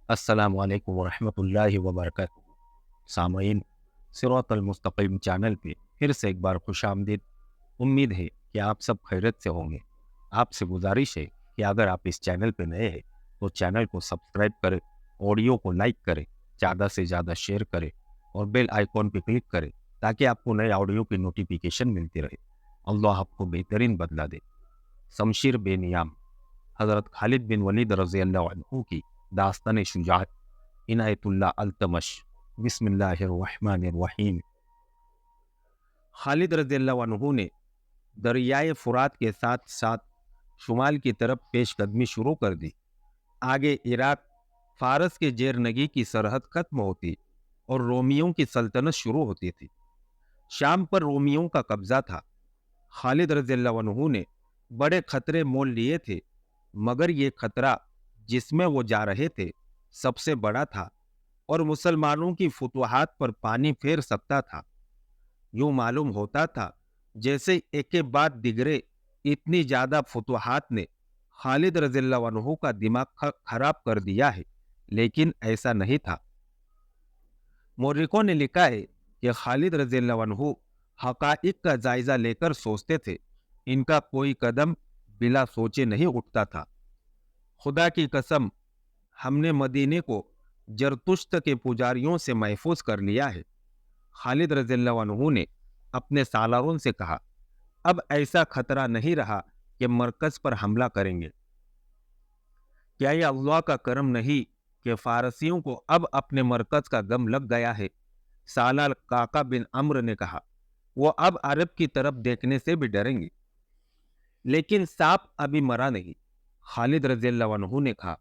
السلام علیکم ورحمۃ اللہ وبرکاتہ۔ سامعین، صراط المستقیم چینل پہ پھر سے ایک بار خوش آمدید۔ امید ہے کہ آپ سب خیریت سے ہوں گے۔ آپ سے گزارش ہے کہ اگر آپ اس چینل پہ نئے ہیں تو چینل کو سبسکرائب کریں، آڈیو کو لائک کریں، زیادہ سے زیادہ شیئر کریں اور بیل آئیکن پہ کلک کریں تاکہ آپ کو نئے آڈیو کی نوٹیفیکیشن ملتی رہے۔ اللہ آپ کو بہترین بدلہ دے۔ شمشیر بے نیام، حضرت خالد بن ولید رضی اللہ عنہ کی داستان شجاعت، عنایت اللہ التمش۔ بسم اللہ الرحمن الرحیم۔ خالد رضی اللہ عنہ نے دریائے فرات کے ساتھ ساتھ شمال کی طرف پیش قدمی شروع کر دی۔ آگے عراق، فارس کے جیرنگی کی سرحد ختم ہوتی اور رومیوں کی سلطنت شروع ہوتی تھی۔ شام پر رومیوں کا قبضہ تھا۔ خالد رضی اللہ عنہ نے بڑے خطرے مول لیے تھے، مگر یہ خطرہ جس میں وہ جا رہے تھے سب سے بڑا تھا اور مسلمانوں کی فتوحات پر پانی پھیر سکتا تھا۔ یوں معلوم ہوتا تھا جیسے ایک کے بعد دیگرے اتنی زیادہ فتوحات نے خالد رضی اللہ عنہ کا دماغ خراب کر دیا ہے، لیکن ایسا نہیں تھا۔ مورخوں نے لکھا ہے کہ خالد رضی اللہ عنہ حقائق کا جائزہ لے کر سوچتے تھے، ان کا کوئی قدم بلا سوچے نہیں اٹھتا تھا۔ خدا کی قسم، ہم نے مدینے کو زرتشت کے پجاریوں سے محفوظ کر لیا ہے۔ خالد رضی اللہ عنہ نے اپنے سالاروں سے کہا، اب ایسا خطرہ نہیں رہا کہ مرکز پر حملہ کریں گے۔ کیا یہ اللہ کا کرم نہیں کہ فارسیوں کو اب اپنے مرکز کا غم لگ گیا ہے؟ سالار کاکا بن عمرو نے کہا، وہ اب عرب کی طرف دیکھنے سے بھی ڈریں گے۔ لیکن سانپ ابھی مرا نہیں۔ خالد رضی اللہ عنہ نے کہا،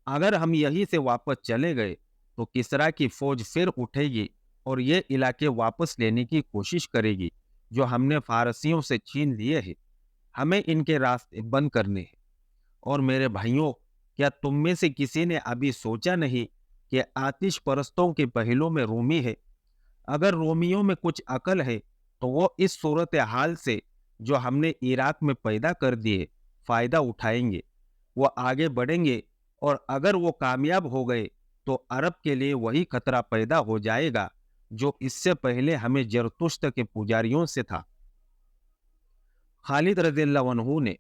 اگر ہم یہیں سے واپس چلے گئے تو کسرا کی فوج پھر اٹھے گی اور یہ علاقے واپس لینے کی کوشش کرے گی جو ہم نے فارسیوں سے چھین لیے ہیں۔ ہمیں ان کے راستے بند کرنے ہیں۔ اور میرے بھائیوں، کیا تم میں سے کسی نے ابھی سوچا نہیں کہ آتش پرستوں کے پہلوں میں رومی ہے؟ اگر رومیوں میں کچھ عقل ہے تو وہ اس صورتحال سے جو ہم نے عراق میں پیدا کر دی ہے فائدہ اٹھائیں گے۔ وہ آگے بڑھیں گے اور اگر وہ کامیاب ہو گئے تو عرب کے لیے وہی خطرہ پیدا ہو جائے گا جو اس سے پہلے ہمیں زرتشت کے پجاریوں سے تھا۔ خالد رضی اللہ عنہ نے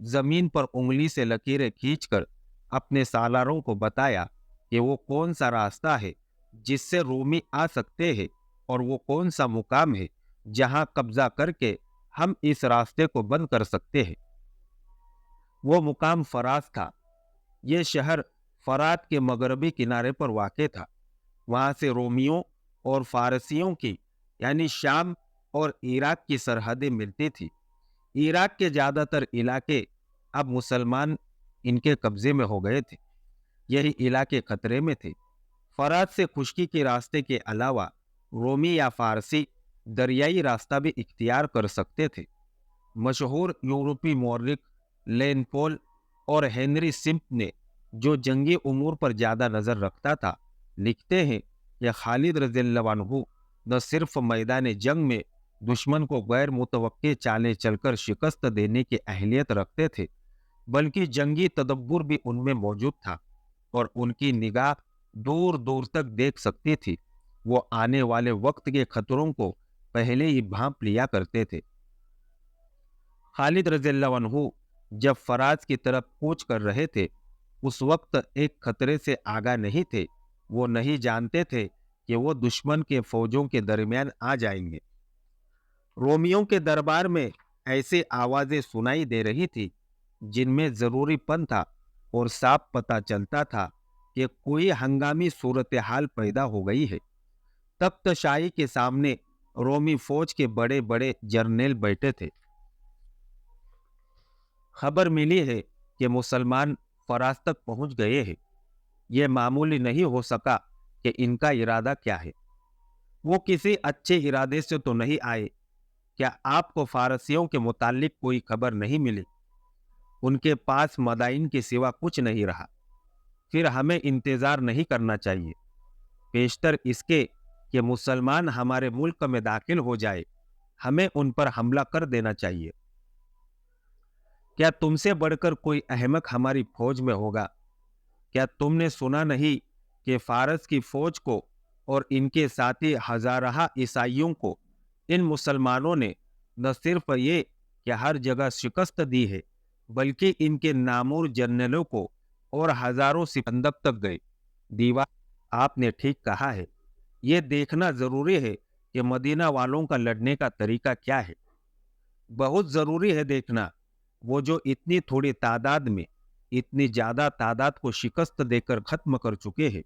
زمین پر انگلی سے لکیریں کھینچ کر اپنے سالاروں کو بتایا کہ وہ کون سا راستہ ہے جس سے رومی آ سکتے ہیں اور وہ کون سا مقام ہے جہاں قبضہ کر کے ہم اس راستے کو بند کر سکتے ہیں۔ وہ مقام فراس تھا۔ یہ شہر فرات کے مغربی کنارے پر واقع تھا۔ وہاں سے رومیوں اور فارسیوں کی یعنی شام اور عراق کی سرحدیں ملتی تھی۔ عراق کے زیادہ تر علاقے اب مسلمان ان کے قبضے میں ہو گئے تھے۔ یہی علاقے خطرے میں تھے۔ فرات سے خشکی کے راستے کے علاوہ رومی یا فارسی دریائی راستہ بھی اختیار کر سکتے تھے۔ مشہور یورپی مورخ لین پول اور ہینری سمپ نے، جو جنگی امور پر زیادہ نظر رکھتا تھا، لکھتے ہیں کہ خالد رضی اللہ عنہ نہ صرف میدان جنگ میں دشمن کو غیر متوقع چالیں چل کر شکست دینے کی اہلیت رکھتے تھے، بلکہ جنگی تدبر بھی ان میں موجود تھا اور ان کی نگاہ دور دور تک دیکھ سکتی تھی۔ وہ آنے والے وقت کے خطروں کو پہلے ہی بھانپ لیا کرتے تھے۔ خالد رضی اللہ عنہ جب فراز کی طرف کوچ کر رہے تھے اس وقت ایک خطرے سے آگاہ نہیں تھے۔ وہ نہیں جانتے تھے کہ وہ دشمن کے فوجوں کے درمیان آ جائیں گے۔ رومیوں کے دربار میں ایسی آوازیں سنائی دے رہی تھی جن میں ضروری پن تھا اور صاف پتہ چلتا تھا کہ کوئی ہنگامی صورتحال پیدا ہو گئی ہے۔ تخت شاہی کے سامنے رومی فوج کے بڑے بڑے جرنیل بیٹھے تھے۔ خبر ملی ہے کہ مسلمان فراز تک پہنچ گئے ہیں۔ یہ معمولی نہیں ہو سکا کہ ان کا ارادہ کیا ہے۔ وہ کسی اچھے ارادے سے تو نہیں آئے۔ کیا آپ کو فارسیوں کے متعلق کوئی خبر نہیں ملی؟ ان کے پاس مدائن کے سوا کچھ نہیں رہا۔ پھر ہمیں انتظار نہیں کرنا چاہیے۔ بیشتر اس کے کہ مسلمان ہمارے ملک میں داخل ہو جائے، ہمیں ان پر حملہ کر دینا چاہیے۔ کیا تم سے بڑھ کر کوئی احمق ہماری فوج میں ہوگا؟ کیا تم نے سنا نہیں کہ فارس کی فوج کو اور ان کے ساتھی ہزارہ عیسائیوں کو ان مسلمانوں نے نہ صرف یہ کہ ہر جگہ شکست دی ہے، بلکہ ان کے نامور جنرلوں کو اور ہزاروں سپندق تک گئے۔ دیوار، آپ نے ٹھیک کہا ہے۔ یہ دیکھنا ضروری ہے کہ مدینہ والوں کا لڑنے کا طریقہ کیا ہے۔ بہت ضروری ہے دیکھنا، وہ جو اتنی تھوڑی تعداد میں اتنی زیادہ تعداد کو شکست دے کر ختم کر چکے ہیں،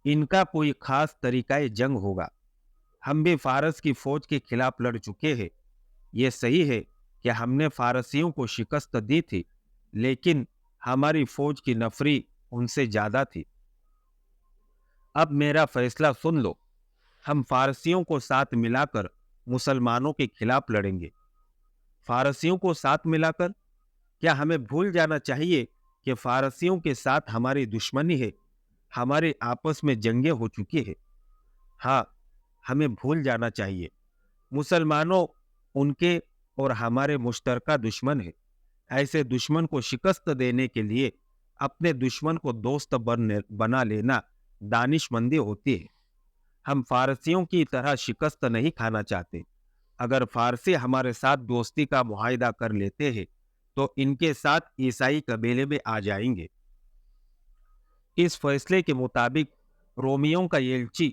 ان کا کوئی خاص طریقہ جنگ ہوگا۔ ہم بھی فارس کی فوج کے خلاف لڑ چکے ہیں۔ یہ صحیح ہے کہ ہم نے فارسیوں کو شکست دی تھی، لیکن ہماری فوج کی نفری ان سے زیادہ تھی۔ اب میرا فیصلہ سن لو، ہم فارسیوں کو ساتھ ملا کر مسلمانوں کے خلاف لڑیں گے۔ فارسیوں کو ساتھ ملا کر؟ کیا ہمیں بھول جانا چاہیے کہ فارسیوں کے ساتھ ہماری دشمنی ہے، ہمارے آپس میں جنگیں ہو چکی ہیں؟ ہاں، ہمیں بھول جانا چاہیے۔ مسلمانوں ان کے اور ہمارے مشترکہ دشمن ہیں۔ ایسے دشمن کو شکست دینے کے لیے اپنے دشمن کو دوست بنا لینا دانش مندی ہوتی ہے۔ ہم فارسیوں کی طرح شکست نہیں کھانا چاہتے۔ اگر فارسی ہمارے ساتھ دوستی کا معاہدہ کر لیتے ہیں تو ان کے ساتھ عیسائی قبیلے بھی آ جائیں گے۔ اس فیصلے کے مطابق رومیوں کا ایلچی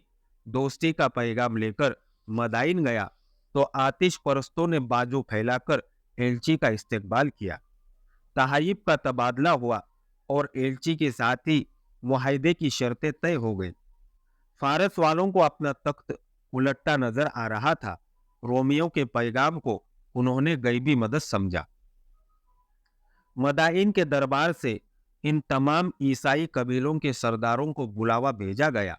دوستی کا پیغام لے کر مدائن گیا تو آتش پرستوں نے بازو پھیلا کر ایلچی کا استقبال کیا۔ تحائف کا تبادلہ ہوا اور ایلچی کے ساتھ ہی معاہدے کی شرطیں طے ہو گئی۔ فارس والوں کو اپنا تخت الٹتا نظر آ رہا تھا۔ رومیوں کے پیغام کو انہوں نے غیبی مدد سمجھا۔ مدائن کے دربار سے ان تمام عیسائی قبیلوں کے سرداروں کو بلاوا بھیجا گیا۔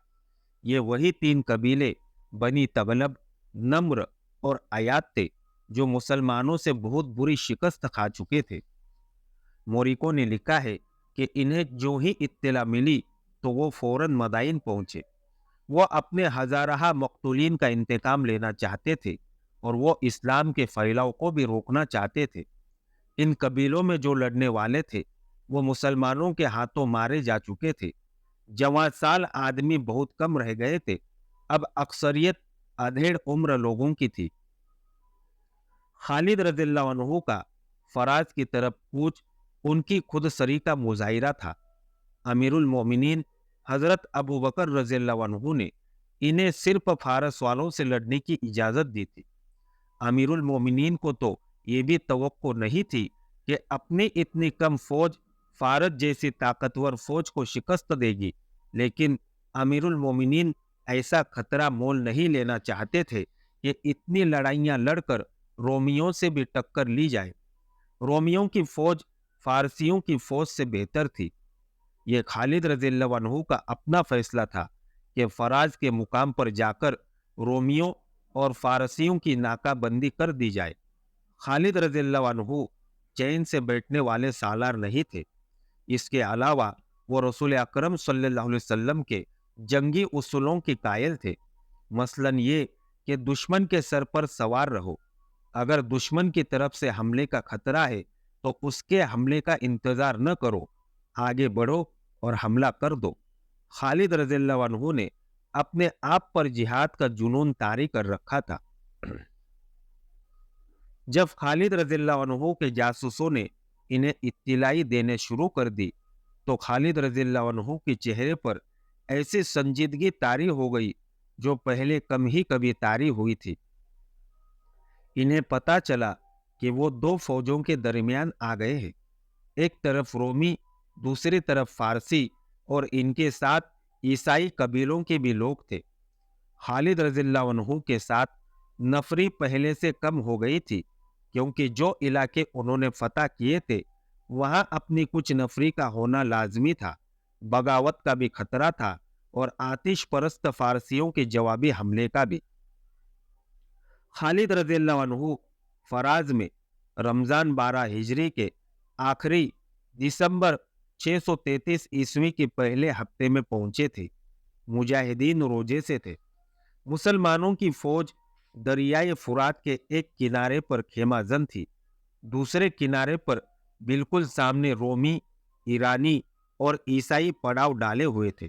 یہ وہی 3 قبیلے بنی تغلب، نمر اور ایاد تھے جو مسلمانوں سے بہت بری شکست کھا چکے تھے۔ موریکو نے لکھا ہے کہ انہیں جو ہی اطلاع ملی تو وہ فوراً مدائن پہنچے۔ وہ اپنے ہزارہ مقتولین کا انتقام لینا چاہتے تھے اور وہ اسلام کے پھیلاؤ کو بھی روکنا چاہتے تھے۔ ان قبیلوں میں جو لڑنے والے تھے وہ مسلمانوں کے ہاتھوں مارے جا چکے تھے۔ جوان سال آدمی بہت کم رہ گئے تھے۔ اب اکثریت ادھیڑ عمر لوگوں کی تھی۔ خالد رضی اللہ عنہ کا فراز کی طرف کوچ ان کی خود سری کا مظاہرہ تھا۔ امیر المومنین حضرت ابو بکر رضی اللہ عنہ نے انہیں صرف فارس والوں سے لڑنے کی اجازت دی تھی۔ امیر المومنین کو تو یہ بھی توقع نہیں تھی کہ اپنی اتنی کم فوج فارس جیسی طاقتور فوج کو شکست دے گی، لیکن امیر المومنین ایسا خطرہ مول نہیں لینا چاہتے تھے کہ اتنی لڑائیاں لڑ کر رومیوں سے بھی ٹکر لی جائے۔ رومیوں کی فوج فارسیوں کی فوج سے بہتر تھی۔ یہ خالد رضی اللہ عنہ کا اپنا فیصلہ تھا کہ فراز کے مقام پر جا کر رومیوں اور فارسیوں کی ناکہ بندی کر دی جائے۔ خالد رضی اللہ عنہ چین سے بیٹھنے والے سالار نہیں تھے۔ اس کے علاوہ وہ رسول اکرم صلی اللہ علیہ وسلم کے جنگی اصولوں کے قائل تھے، مثلاً یہ کہ دشمن کے سر پر سوار رہو۔ اگر دشمن کی طرف سے حملے کا خطرہ ہے تو اس کے حملے کا انتظار نہ کرو، آگے بڑھو اور حملہ کر دو۔ خالد رضی اللہ عنہ نے اپنے آپ پر جہاد کا جنون طاری کر رکھا تھا۔ جب خالد رضی اللہ عنہ کے جاسوسوں نے انہیں اطلاعی دینے شروع کر دی تو خالد رضی اللہ عنہ کے چہرے پر ایسی سنجیدگی طاری ہو گئی جو پہلے کم ہی کبھی طاری ہوئی تھی۔ انہیں پتا چلا کہ وہ 2 فوجوں کے درمیان آ گئے ہیں، ایک طرف رومی، دوسری طرف فارسی، اور ان کے ساتھ عیسائی قبیلوں کے بھی لوگ تھے۔ خالد رضی اللہ عنہ کے ساتھ نفری پہلے سے کم ہو گئی تھی، کیونکہ جو علاقے انہوں نے فتح کیے تھے وہاں اپنی کچھ نفری کا ہونا لازمی تھا، بغاوت کا بھی خطرہ تھا اور آتش پرست فارسیوں کے جوابی حملے کا بھی۔ خالد رضی اللہ عنہ فراز میں رمضان 12 ہجری کے آخری دسمبر 633 عیسوی کے پہلے ہفتے میں پہنچے تھے۔ مجاہدین روزے سے تھے۔ مسلمانوں کی فوج دریائے فرات کے ایک کنارے پر خیمہ زن تھی، دوسرے کنارے پر بالکل سامنے رومی، ایرانی اور عیسائی پڑاؤ ڈالے ہوئے تھے۔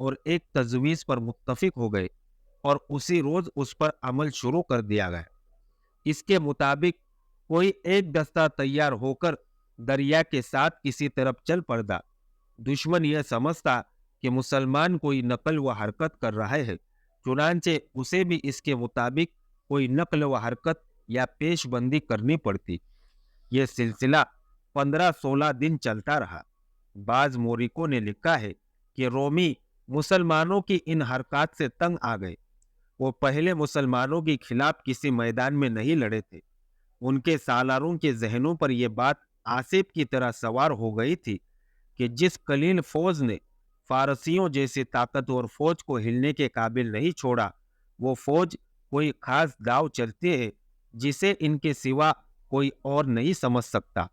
اور ایک تجویز پر متفق ہو گئے اور اسی روز اس پر عمل شروع کر دیا گیا۔ اس کے مطابق کوئی ایک دستہ تیار ہو کر دریا کے ساتھ کسی طرف چل پڑتا۔ دشمن یہ سمجھتا کہ مسلمان کوئی نقل و حرکت کر رہا ہے، چنانچہ اسے بھی اس کے مطابق کوئی نقل و حرکت یا پیش بندی کرنی پڑتی۔ یہ سلسلہ 15-16 دن چلتا رہا۔ بعض مورخوں نے لکھا ہے کہ رومی مسلمانوں کی ان حرکات سے تنگ آ گئے۔ وہ پہلے مسلمانوں کے خلاف کسی میدان میں نہیں لڑے تھے۔ ان کے سالاروں کے ذہنوں پر یہ بات آسیب کی طرح سوار ہو گئی تھی کہ جس قلیل فوج نے فارسیوں جیسی طاقتور فوج کو ہلنے کے قابل نہیں چھوڑا، وہ فوج کوئی خاص داؤ چلتی ہے جسے ان کے سوا کوئی اور نہیں سمجھ سکتا۔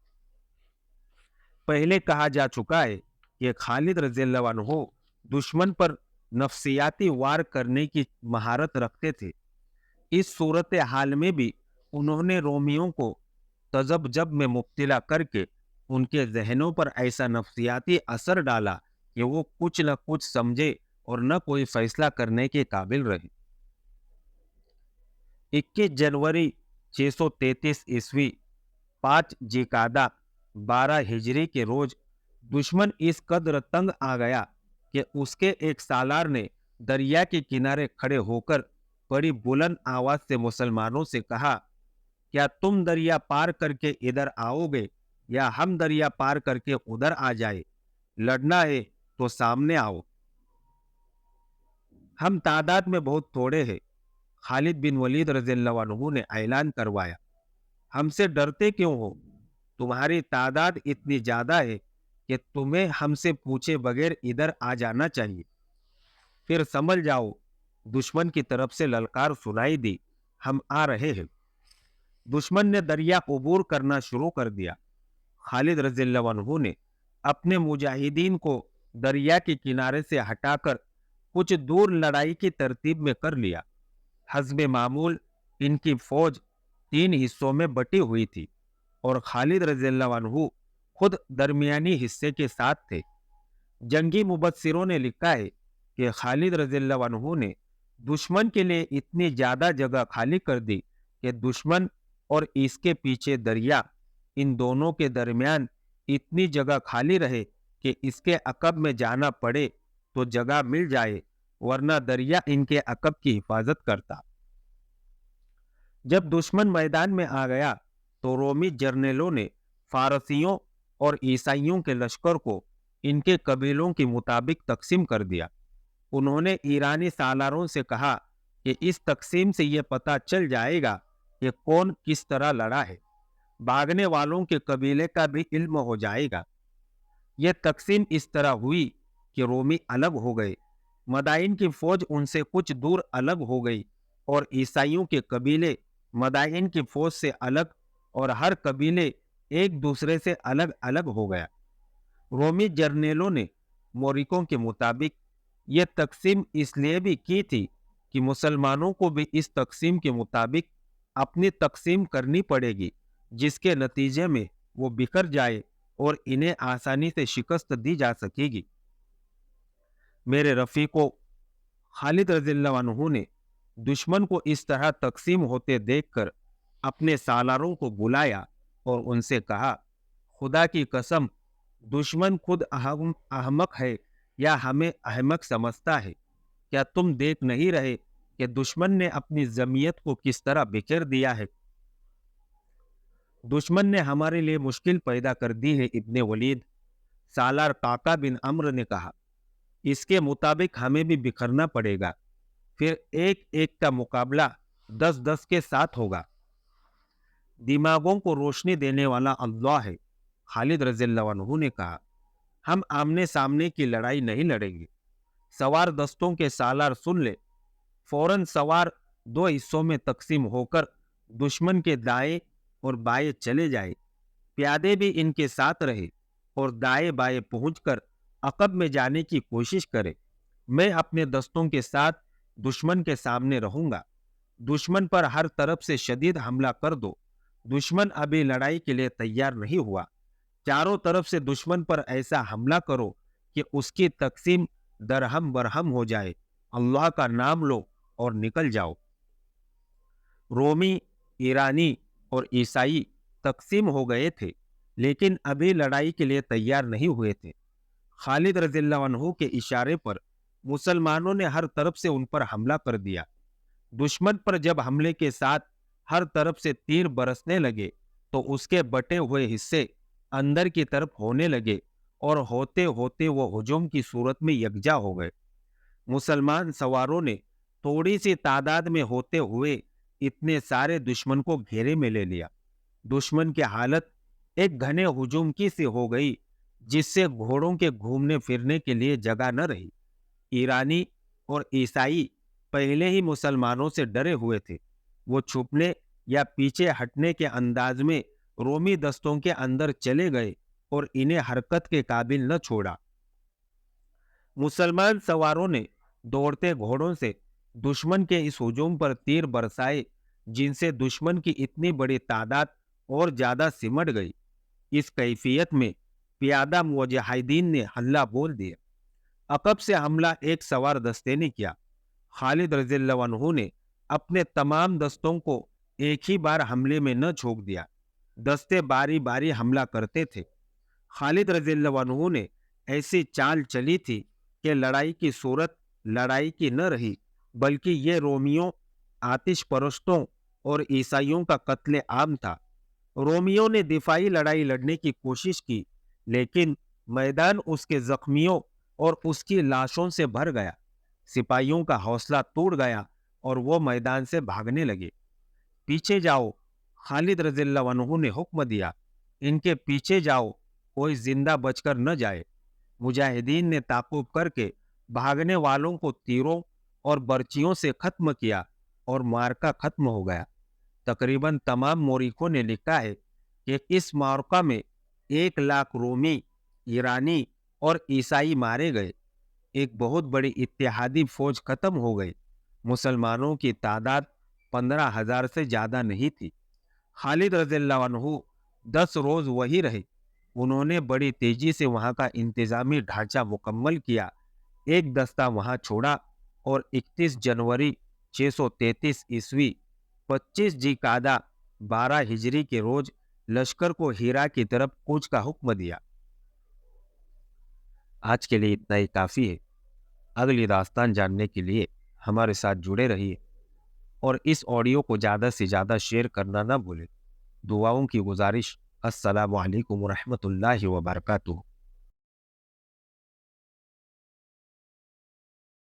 پہلے کہا جا چکا ہے کہ خالد رضی اللہ عنہ دشمن پر نفسیاتی وار کرنے کی مہارت رکھتے تھے۔ اس صورتحال میں بھی انہوں نے رومیوں کو تذبذب میں مبتلا کر کے ان کے ذہنوں پر ایسا نفسیاتی اثر ڈالا کہ وہ کچھ نہ کچھ سمجھے اور نہ کوئی فیصلہ کرنے کے قابل رہے۔ 21 جنوری 633 عیسوی 5 ذیقعدہ 12 ہجری کے روز دشمن اس قدر تنگ آ گیا کہ اس کے ایک سالار نے دریا کے کنارے کھڑے ہو کر بڑی بلند آواز سے مسلمانوں سے کہا، کیا تم دریا پار کر کے ادھر آؤ گے یا ہم دریا پار کر کے ادھر آ جائے؟ لڑنا ہے تو سامنے آؤ۔ ہم تعداد میں بہت تھوڑے ہیں، خالد بن ولید رضی اللہ عنہ نے اعلان کروایا۔ ہم سے ڈرتے کیوں ہو؟ تمہاری تعداد اتنی زیادہ ہے کہ تمہیں ہم سے پوچھے بغیر ادھر آ جانا چاہیے۔ پھر سمجھ جاؤ، دشمن کی طرف سے للکار سنائی دی، ہم آ رہے ہیں۔ دشمن نے دریا عبور کرنا شروع کر دیا۔ خالد رضی اللہ عنہ نے اپنے مجاہدین کو دریا کے کنارے سے ہٹا کر کچھ دور لڑائی کی ترتیب میں کر لیا۔ حسب معمول ان کی فوج 3 حصوں میں بٹی ہوئی تھی اور خالد رضی اللہ عنہ خود درمیانی حصے کے ساتھ تھے۔ جنگی مبصروں نے لکھا ہے کہ خالد رضی اللہ عنہ نے دشمن کے لیے اتنی زیادہ جگہ خالی کر دی کہ دشمن اور اس کے پیچھے دریا، ان دونوں کے درمیان اتنی جگہ خالی رہے کہ اس کے عقب میں جانا پڑے تو جگہ مل جائے، ورنہ دریا ان کے عقب کی حفاظت کرتا۔ جب دشمن میدان میں آ گیا تو رومی جرنیلوں نے فارسیوں اور عیسائیوں کے لشکر کو ان کے قبیلوں کے مطابق تقسیم کر دیا۔ انہوں نے ایرانی سالاروں سے کہا کہ اس تقسیم سے یہ پتہ چل جائے گا کہ کون کس طرح لڑا ہے، بھاگنے والوں کے قبیلے کا بھی علم ہو جائے گا۔ یہ تقسیم اس طرح ہوئی کہ رومی الگ ہو گئے، مدائن کی فوج ان سے کچھ دور الگ ہو گئی اور عیسائیوں کے قبیلے مدائن کی فوج سے الگ، اور ہر قبیلے ایک دوسرے سے الگ الگ ہو گیا۔ رومی جرنیلوں نے مورخوں کے مطابق یہ تقسیم اس لیے بھی کی تھی کہ مسلمانوں کو بھی اس تقسیم کے مطابق اپنی تقسیم کرنی پڑے گی، جس کے نتیجے میں وہ بکھر جائے اور انہیں آسانی سے شکست دی جا سکے گی۔ میرے رفیقوں، خالد رضی اللہ عنہ نے دشمن کو اس طرح تقسیم ہوتے دیکھ کر اپنے سالاروں کو بلایا اور ان سے کہا، خدا کی قسم، دشمن خود احمق ہے یا ہمیں احمق سمجھتا ہے؟ کیا تم دیکھ نہیں رہے کہ دشمن نے اپنی جمعیت کو کس طرح بکھیر دیا ہے؟ دشمن نے ہمارے لیے مشکل پیدا کر دی ہے ابن ولید، سالار قعقاع بن عمرو نے کہا۔ اس کے مطابق ہمیں بھی بکھرنا پڑے گا، پھر ایک ایک کا مقابلہ 10-10 کے ساتھ ہوگا۔ دماغوں کو روشنی دینے والا اللہ ہے، خالد رضی اللہ عنہ نے کہا۔ ہم آمنے سامنے کی لڑائی نہیں لڑیں گے۔ سوار دستوں کے سالار سن لے، فوراً سوار 2 حصوں میں تقسیم ہو کر دشمن کے دائیں اور بائیں چلے جائے، پیادے بھی ان کے ساتھ رہے اور دائیں بائیں پہنچ کر عقب میں جانے کی کوشش کرے۔ میں اپنے دستوں کے ساتھ دشمن کے سامنے رہوں گا۔ دشمن پر ہر طرف سے شدید حملہ کر دو۔ دشمن ابھی لڑائی کے لیے تیار نہیں ہوا۔ چاروں طرف سے دشمن پر ایسا حملہ کرو کہ اس کی تقسیم درہم برہم ہو جائے، اللہ کا نام لو اور نکل جاؤ۔ رومی، ایرانی اور عیسائی تقسیم ہو گئے تھے، لیکن ابھی لڑائی کے لیے تیار نہیں ہوئے تھے۔ خالد رضی اللہ عنہ کے اشارے پر مسلمانوں نے ہر طرف سے ان پر حملہ کر دیا۔ دشمن پر جب حملے کے ساتھ ہر طرف سے تیر برسنے لگے تو اس کے بٹے ہوئے حصے اندر کی طرف ہونے لگے اور ہوتے ہوتے وہ ہجوم کی صورت میں یکجا ہو گئے۔ مسلمان سواروں نے تھوڑی سی تعداد میں ہوتے ہوئے اتنے سارے دشمن کو گھیرے میں لے لیا۔ دشمن کی حالت ایک گھنے ہجوم کی سی ہو گئی، جس سے گھوڑوں کے گھومنے پھرنے کے لیے جگہ نہ رہی۔ ایرانی اور عیسائی پہلے ہی مسلمانوں سے ڈرے ہوئے تھے، وہ چھپنے یا پیچھے ہٹنے کے انداز میں رومی دستوں کے اندر چلے گئے اور انہیں حرکت کے قابل نہ چھوڑا۔ مسلمان سواروں نے دوڑتے گھوڑوں سے دشمن کے اس ہجوم پر تیر برسائے، جن سے دشمن کی اتنی بڑی تعداد اور زیادہ سمٹ گئی۔ اس کیفیت میں پیادہ مجاہدین نے حملہ بول دیا۔ عقب سے حملہ ایک سوار دستے نے کیا۔ خالد رضی اللہ عنہ نے اپنے تمام دستوں کو ایک ہی بار حملے میں نہ جھونک دیا، دستے باری باری حملہ کرتے تھے۔ خالد رضی اللہ عنہ نے ایسی چال چلی تھی کہ لڑائی کی صورت لڑائی کی نہ رہی، بلکہ یہ رومیوں، آتش پرستوں اور عیسائیوں کا قتل عام تھا۔ رومیوں نے دفاعی لڑائی لڑنے کی کوشش کی، لیکن میدان اس کے زخمیوں اور اس کی لاشوں سے بھر گیا۔ سپاہیوں کا حوصلہ ٹوٹ گیا اور وہ میدان سے بھاگنے لگے۔ پیچھے جاؤ، خالد رضی اللہ عنہ نے حکم دیا، ان کے پیچھے جاؤ، کوئی زندہ بچ کر نہ جائے۔ مجاہدین نے تعاقب کر کے بھاگنے والوں کو تیروں اور برچیوں سے ختم کیا اور معرکہ ختم ہو گیا۔ تقریباً تمام مورخوں نے لکھا ہے کہ اس معرکہ میں 1,00,000 رومی، ایرانی اور عیسائی مارے گئے۔ ایک بہت بڑی اتحادی فوج ختم ہو گئی۔ مسلمانوں کی تعداد 15,000 سے زیادہ نہیں تھی۔ خالد رضی اللہ عنہ 10 روز وہی رہے۔ انہوں نے بڑی تیزی سے وہاں کا انتظامی ڈھانچہ مکمل کیا، ایک دستہ وہاں چھوڑا اور 31 جنوری 633 عیسوی 25 ذی قعدہ 12 ہجری کے روز لشکر کو ہیرا کی طرف کوچ کا حکم دیا۔ آج کے لیے اتنا ہی کافی ہے۔ اگلی داستان جاننے کے لیے ہمارے ساتھ جڑے رہیے اور اس آڈیو کو زیادہ سے زیادہ شیئر کرنا نہ بھولیں۔ دعاؤں کی گزارش۔ السلام علیکم ورحمۃ اللہ وبرکاتہ۔